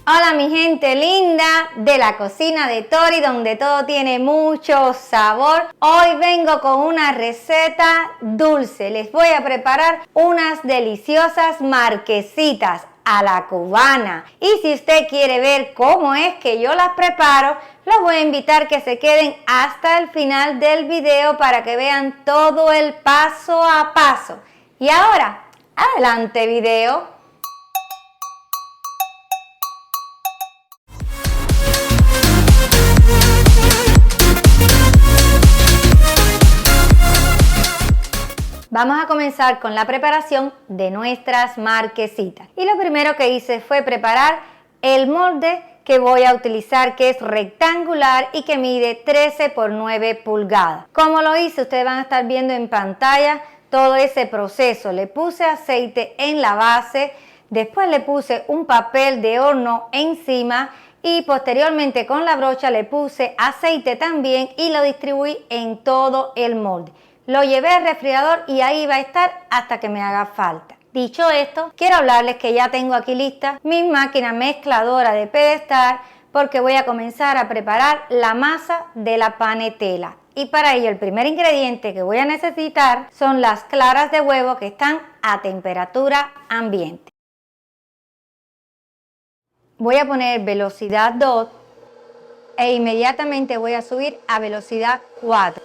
Hola mi gente linda de la cocina de Tori, donde todo tiene mucho sabor. Hoy vengo con una receta dulce. Les voy a preparar unas deliciosas marquesitas a la cubana. Y si usted quiere ver cómo es que yo las preparo, los voy a invitar que se queden hasta el final del video para que vean todo el paso a paso. Y ahora, adelante video. Vamos a comenzar con la preparación de nuestras marquesitas. Y lo primero que hice fue preparar el molde que voy a utilizar, que es rectangular y que mide 13 por 9 pulgadas. Como lo hice, ustedes van a estar viendo en pantalla todo ese proceso. Le puse aceite en la base, después le puse un papel de horno encima y posteriormente con la brocha le puse aceite también y lo distribuí en todo el molde. Lo llevé al refrigerador y ahí va a estar hasta que me haga falta. Dicho esto, quiero hablarles que ya tengo aquí lista mi máquina mezcladora de pedestal porque voy a comenzar a preparar la masa de la panetela. Y para ello el primer ingrediente que voy a necesitar son las claras de huevo que están a temperatura ambiente. Voy a poner velocidad 2 e inmediatamente voy a subir a velocidad 4.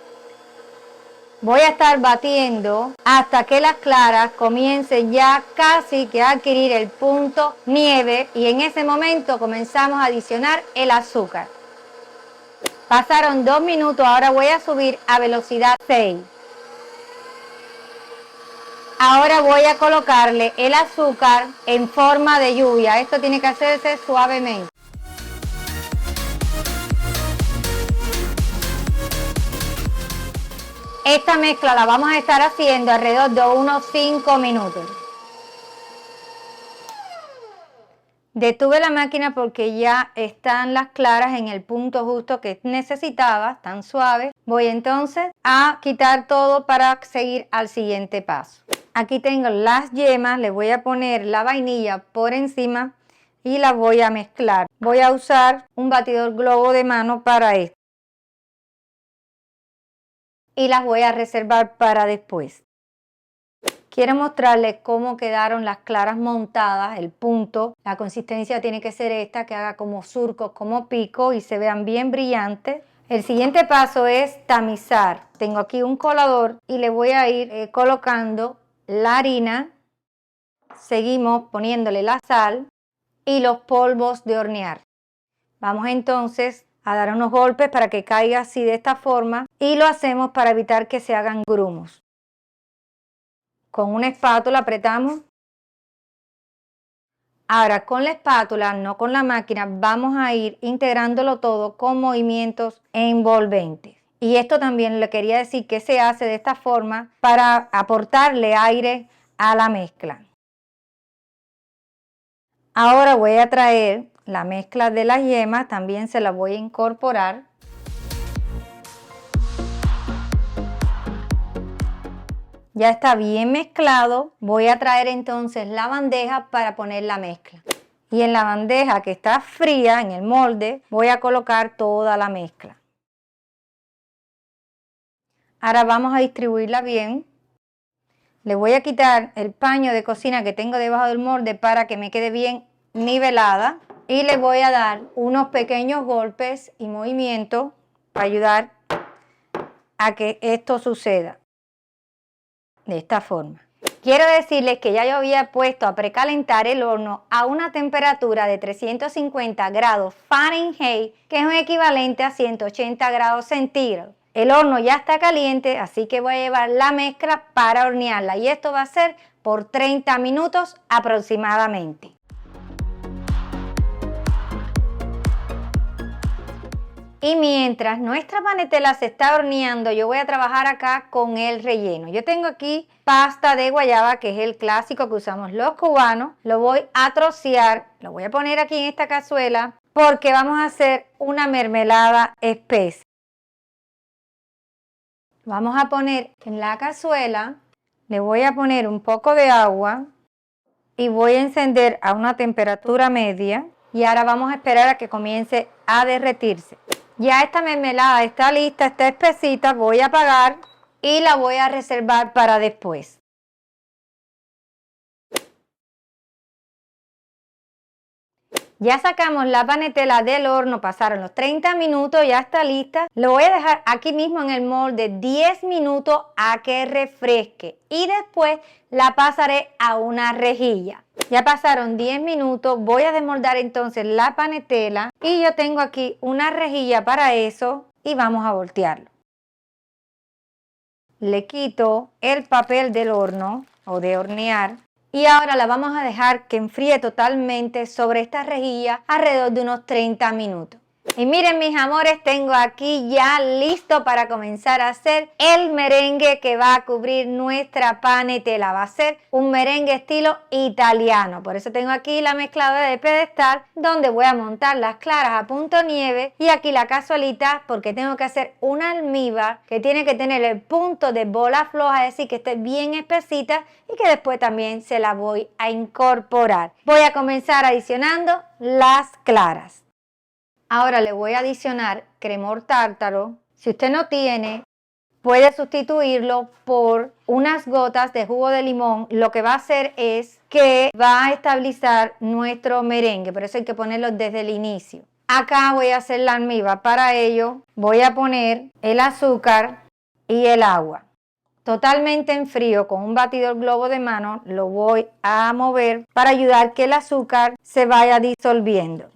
Voy a estar batiendo hasta que las claras comiencen ya casi que a adquirir el punto nieve y en ese momento comenzamos a adicionar el azúcar. Pasaron 2 minutos, ahora voy a subir a velocidad 6. Ahora voy a colocarle el azúcar en forma de lluvia. Esto tiene que hacerse suavemente. Esta mezcla la vamos a estar haciendo alrededor de unos 5 minutos. Detuve la máquina porque ya están las claras en el punto justo que necesitaba, tan suave. Voy entonces a quitar todo para seguir al siguiente paso. Aquí tengo las yemas, le voy a poner la vainilla por encima y la voy a mezclar. Voy a usar un batidor globo de mano para esto. Y las voy a reservar para después. Quiero mostrarles cómo quedaron las claras montadas, el punto. La consistencia tiene que ser esta, que haga como surcos, como pico y se vean bien brillantes. El siguiente paso es tamizar. Tengo aquí un colador y le voy a ir colocando la harina. Seguimos poniéndole la sal y los polvos de hornear. Vamos entonces a dar unos golpes para que caiga así de esta forma y lo hacemos para evitar que se hagan grumos. Con una espátula apretamos. Ahora con la espátula, no con la máquina, vamos a ir integrándolo todo con movimientos envolventes. Y esto también le quería decir que se hace de esta forma para aportarle aire a la mezcla. Ahora voy a traer la mezcla de las yemas, también se la voy a incorporar. Ya está bien mezclado. Voy a traer entonces la bandeja para poner la mezcla. Y en la bandeja que está fría, en el molde, voy a colocar toda la mezcla. Ahora vamos a distribuirla bien. Le voy a quitar el paño de cocina que tengo debajo del molde para que me quede bien nivelada. Y le voy a dar unos pequeños golpes y movimientos para ayudar a que esto suceda. De esta forma. Quiero decirles que ya yo había puesto a precalentar el horno a una temperatura de 350 grados Fahrenheit, que es un equivalente a 180 grados centígrados. El horno ya está caliente, así que voy a llevar la mezcla para hornearla y esto va a ser por 30 minutos aproximadamente. Y mientras nuestra panetela se está horneando, yo voy a trabajar acá con el relleno. Yo tengo aquí pasta de guayaba, que es el clásico que usamos los cubanos. Lo voy a trocear, lo voy a poner aquí en esta cazuela porque vamos a hacer una mermelada espesa. Vamos a poner en la cazuela, le voy a poner un poco de agua y voy a encender a una temperatura media. Y ahora vamos a esperar a que comience a derretirse. Ya esta mermelada está lista, está espesita, voy a apagar y la voy a reservar para después. Ya sacamos la panetela del horno, pasaron los 30 minutos, ya está lista. Lo voy a dejar aquí mismo en el molde 10 minutos a que refresque y después la pasaré a una rejilla. Ya pasaron 10 minutos, voy a desmoldar entonces la panetela y yo tengo aquí una rejilla para eso y vamos a voltearlo. Le quito el papel del horno o de hornear. Y ahora la vamos a dejar que enfríe totalmente sobre esta rejilla alrededor de unos 30 minutos. Y miren mis amores, tengo aquí ya listo para comenzar a hacer el merengue que va a cubrir nuestra panetela. Va a ser un merengue estilo italiano. Por eso tengo aquí la mezcladora de pedestal donde voy a montar las claras a punto nieve y aquí la cazuelita porque tengo que hacer una almíbar que tiene que tener el punto de bola floja, es decir, que esté bien espesita y que después también se la voy a incorporar. Voy a comenzar adicionando las claras. Ahora le voy a adicionar cremor tártaro. Si usted no tiene, puede sustituirlo por unas gotas de jugo de limón. Lo que va a hacer es que va a estabilizar nuestro merengue, por eso hay que ponerlo desde el inicio. Acá voy a hacer la almíbar. Para ello voy a poner el azúcar y el agua. Totalmente en frío, con un batidor globo de mano, lo voy a mover para ayudar que el azúcar se vaya disolviendo.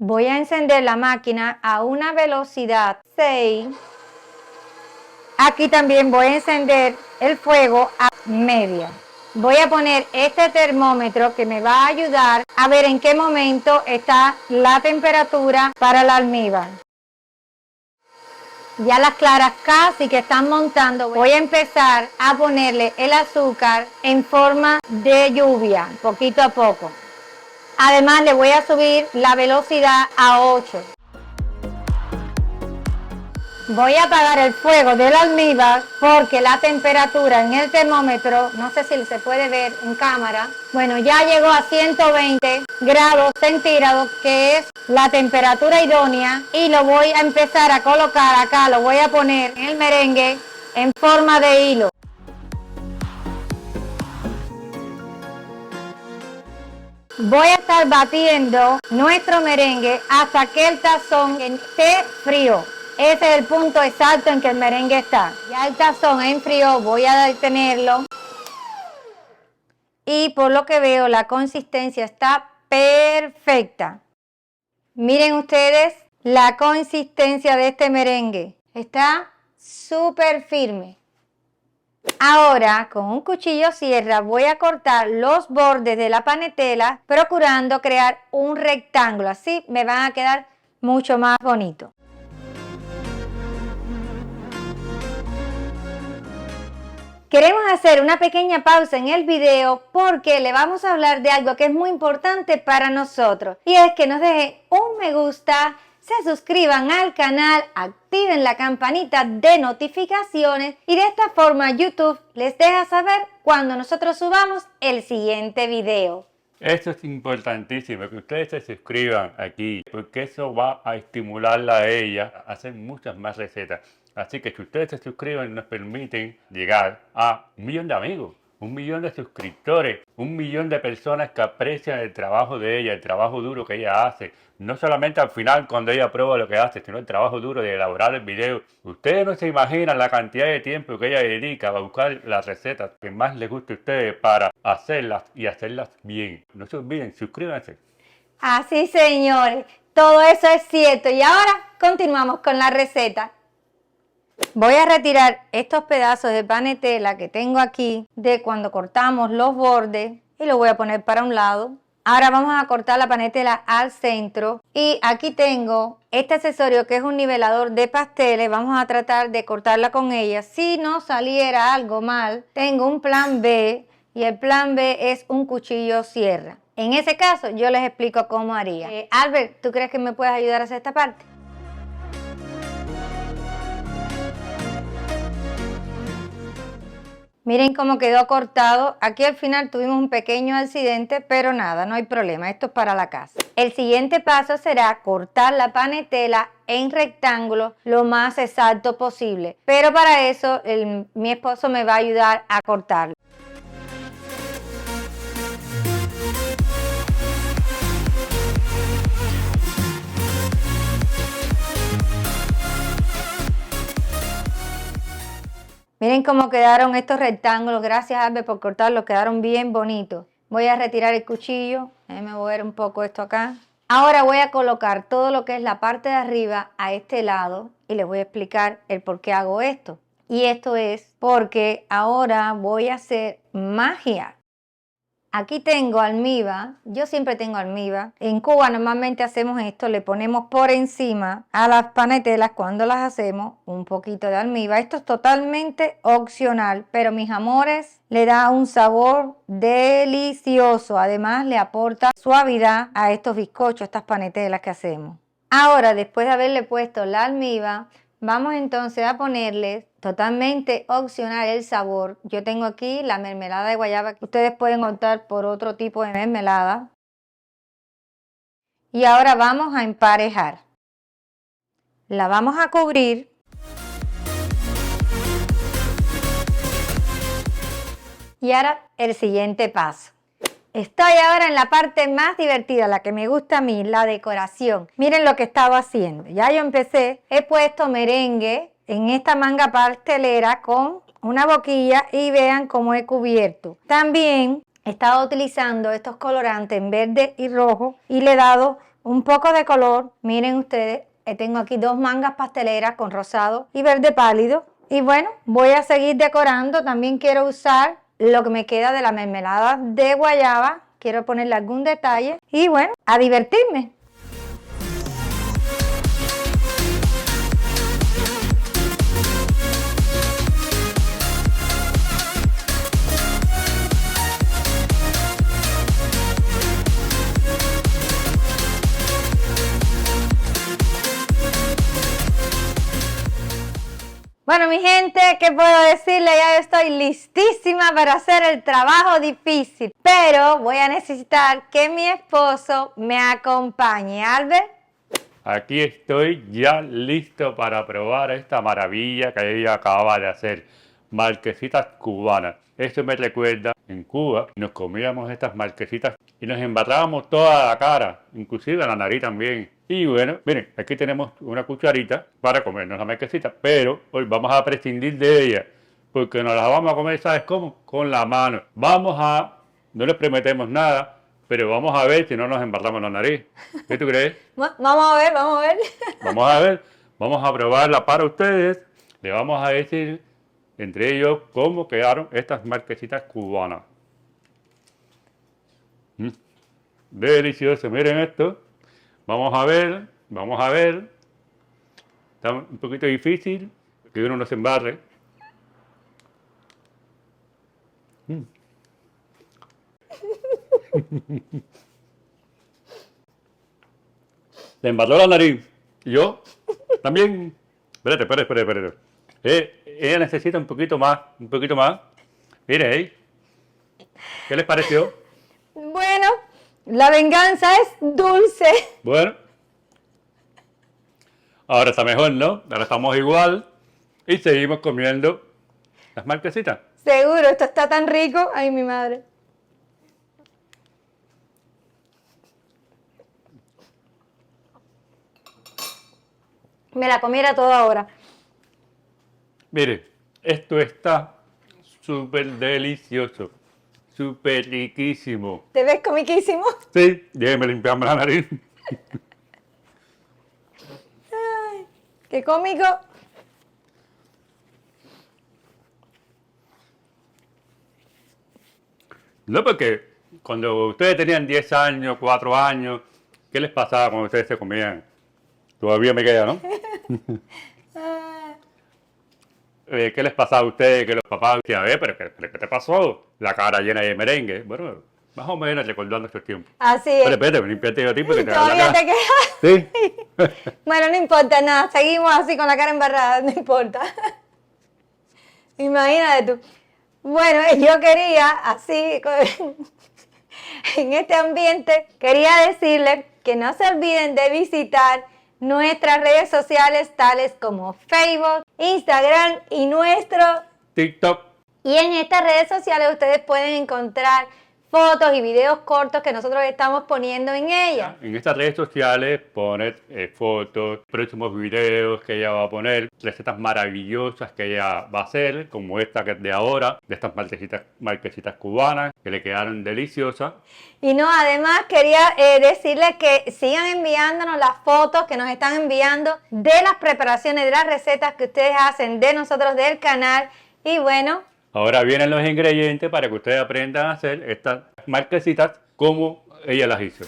Voy a encender la máquina a una velocidad 6. Aquí también voy a encender el fuego a media. Voy a poner este termómetro que me va a ayudar a ver en qué momento está la temperatura para la almíbar. Ya las claras casi que están montando. Voy a empezar a ponerle el azúcar en forma de lluvia, poquito a poco. Además le voy a subir la velocidad a 8. Voy a apagar el fuego del almíbar porque la temperatura en el termómetro, no sé si se puede ver en cámara, bueno, ya llegó a 120 grados centígrados, que es la temperatura idónea, y lo voy a empezar a colocar acá, lo voy a poner en el merengue en forma de hilo. Voy a estar batiendo nuestro merengue hasta que el tazón esté frío. Ese es el punto exacto en que el merengue está. Ya el tazón enfrió, voy a detenerlo. Y por lo que veo, la consistencia está perfecta. Miren ustedes la consistencia de este merengue. Está súper firme. Ahora, con un cuchillo sierra voy a cortar los bordes de la panetela, procurando crear un rectángulo. Así me van a quedar mucho más bonitos. Queremos hacer una pequeña pausa en el video porque le vamos a hablar de algo que es muy importante para nosotros. Y es que nos dejen un me gusta, se suscriban al canal, activen la campanita de notificaciones y de esta forma YouTube les deja saber cuando nosotros subamos el siguiente video. Esto es importantísimo, que ustedes se suscriban aquí, porque eso va a estimularla a ella a hacer muchas más recetas. Así que si ustedes se suscriben nos permiten llegar a 1 millón de amigos, 1 millón de suscriptores, 1 millón de personas que aprecian el trabajo de ella, el trabajo duro que ella hace. No solamente al final cuando ella prueba lo que hace, sino el trabajo duro de elaborar el video. Ustedes no se imaginan la cantidad de tiempo que ella dedica a buscar las recetas que más les guste a ustedes para hacerlas y hacerlas bien. No se olviden, suscríbanse. Así señores, todo eso es cierto. Y ahora continuamos con la receta. Voy a retirar estos pedazos de panetela que tengo aquí de cuando cortamos los bordes y lo voy a poner para un lado. Ahora vamos a cortar la panetela al centro y aquí tengo este accesorio que es un nivelador de pasteles. Vamos a tratar de cortarla con ella. Si no saliera algo mal, tengo un plan B y el plan B es un cuchillo sierra. En ese caso yo les explico cómo haría. Albert, ¿tú crees que me puedes ayudar a hacer esta parte? Miren cómo quedó cortado. Aquí al final tuvimos un pequeño accidente, pero nada, no hay problema. Esto es para la casa. El siguiente paso será cortar la panetela en rectángulo lo más exacto posible. Pero para eso mi esposo me va a ayudar a cortarlo. Miren cómo quedaron estos rectángulos. Gracias, Albert, por cortarlos. Quedaron bien bonitos. Voy a retirar el cuchillo. Déjenme mover un poco esto acá. Ahora voy a colocar todo lo que es la parte de arriba a este lado y les voy a explicar el por qué hago esto. Y esto es porque ahora voy a hacer magia. Aquí tengo almíbar, yo siempre tengo almíbar. En Cuba normalmente hacemos esto, le ponemos por encima a las panetelas cuando las hacemos un poquito de almíbar. Esto es totalmente opcional, pero mis amores, le da un sabor delicioso. Además le aporta suavidad a estos bizcochos, estas panetelas que hacemos. Ahora, después de haberle puesto la almíbar, vamos entonces a ponerle totalmente opcional el sabor. Yo tengo aquí la mermelada de guayaba. Ustedes pueden optar por otro tipo de mermelada. Y ahora vamos a emparejar. La vamos a cubrir. Y ahora el siguiente paso. Estoy ahora en la parte más divertida, la que me gusta a mí, la decoración. Miren lo que estaba haciendo. Ya yo empecé, he puesto merengue en esta manga pastelera con una boquilla y vean cómo he cubierto. También he estado utilizando estos colorantes en verde y rojo y le he dado un poco de color. Miren ustedes, tengo aquí dos mangas pasteleras con rosado y verde pálido. Y bueno, voy a seguir decorando. También quiero usar lo que me queda de la mermelada de guayaba. Quiero ponerle algún detalle y bueno, a divertirme. Bueno, mi gente, ¿qué puedo decirle? Ya estoy listísima para hacer el trabajo difícil, pero voy a necesitar que mi esposo me acompañe. Albert. Aquí estoy ya listo para probar esta maravilla que ella acaba de hacer. Marquesitas cubanas. Esto me recuerda, en Cuba nos comíamos estas marquesitas y nos embarrábamos toda la cara, inclusive la nariz también. Y bueno, miren, aquí tenemos una cucharita para comernos la marquesita, pero hoy vamos a prescindir de ella, porque nos la vamos a comer, ¿sabes cómo? Con la mano. No les prometemos nada, pero vamos a ver si no nos embarramos la nariz. ¿Qué tú crees? Vamos a ver, vamos a ver. Vamos a ver, vamos a probarla para ustedes. Le vamos a decir entre ellos cómo quedaron estas marquesitas cubanas. Delicioso, miren esto. Vamos a ver, vamos a ver. Está un poquito difícil que uno no se embarre. Le embarró la nariz. ¿Y yo? También. Espérate. Ella necesita un poquito más, un poquito más. Mire, ¿eh? ¿Qué les pareció? Bueno, la venganza es dulce. Bueno. Ahora está mejor, ¿no? Ahora estamos igual. Y seguimos comiendo las marquesitas. Seguro, esto está tan rico. Ay, mi madre. Me la comiera toda ahora. Mire, esto está súper delicioso. Súper riquísimo. ¿Te ves comiquísimo? Sí, déjeme limpiarme la nariz. Ay, qué cómico. No, porque cuando ustedes tenían 10 años, 4 años, ¿qué les pasaba cuando ustedes se comían? Todavía me queda, ¿no? ¿Qué les pasaba a ustedes? Que los papás decían, pero ¿qué te pasó? La cara llena de merengue. Bueno, más o menos recordando estos tiempos. Así es. Pero espérate, limpiate yo a ti porque te da la ¿Todavía cara. te quedas? Sí. Bueno, no importa nada. Seguimos así con la cara embarrada. No importa. Imagínate tú. Bueno, yo quería, así, en este ambiente, quería decirles que no se olviden de visitar nuestras redes sociales tales como Facebook, Instagram y nuestro TikTok. Y en estas redes sociales ustedes pueden encontrar fotos y videos cortos que nosotros estamos poniendo en ellas. En estas redes sociales poner fotos, próximos videos que ella va a poner, recetas maravillosas que ella va a hacer, como esta que es de ahora, de estas marquesitas cubanas que le quedaron deliciosas. Y no, además quería decirles que sigan enviándonos las fotos que nos están enviando de las preparaciones, de las recetas que ustedes hacen de nosotros del canal. Y bueno, Ahora vienen los ingredientes para que ustedes aprendan a hacer estas marquesitas como ella las hizo.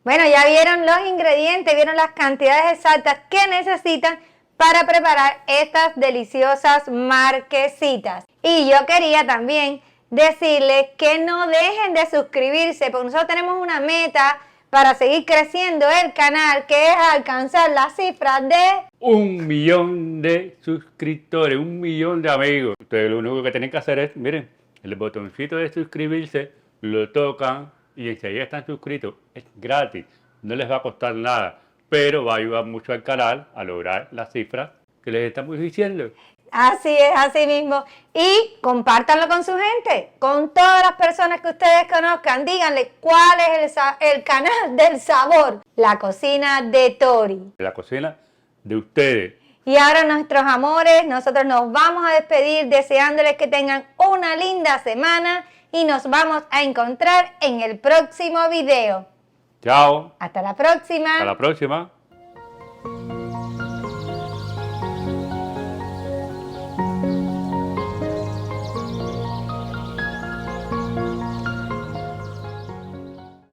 bueno, ya vieron los ingredientes, vieron las cantidades exactas que necesitan para preparar estas deliciosas marquesitas. Y yo quería también decirles que no dejen de suscribirse, porque nosotros tenemos una meta para seguir creciendo el canal, que es alcanzar las cifras de 1 millón de suscriptores, 1 millón de amigos. Ustedes lo único que tienen que hacer es, miren, el botoncito de suscribirse, lo tocan y enseguida están suscritos. Es gratis, no les va a costar nada, pero va a ayudar mucho al canal a lograr las cifras que les estamos diciendo. Así es, así mismo. Y compártanlo con su gente, con todas las personas que ustedes conozcan. Díganle cuál es el canal del sabor, la cocina de Tori. La cocina de ustedes. Y ahora, nuestros amores, nosotros nos vamos a despedir deseándoles que tengan una linda semana y nos vamos a encontrar en el próximo video. Chao. Hasta la próxima. Hasta la próxima.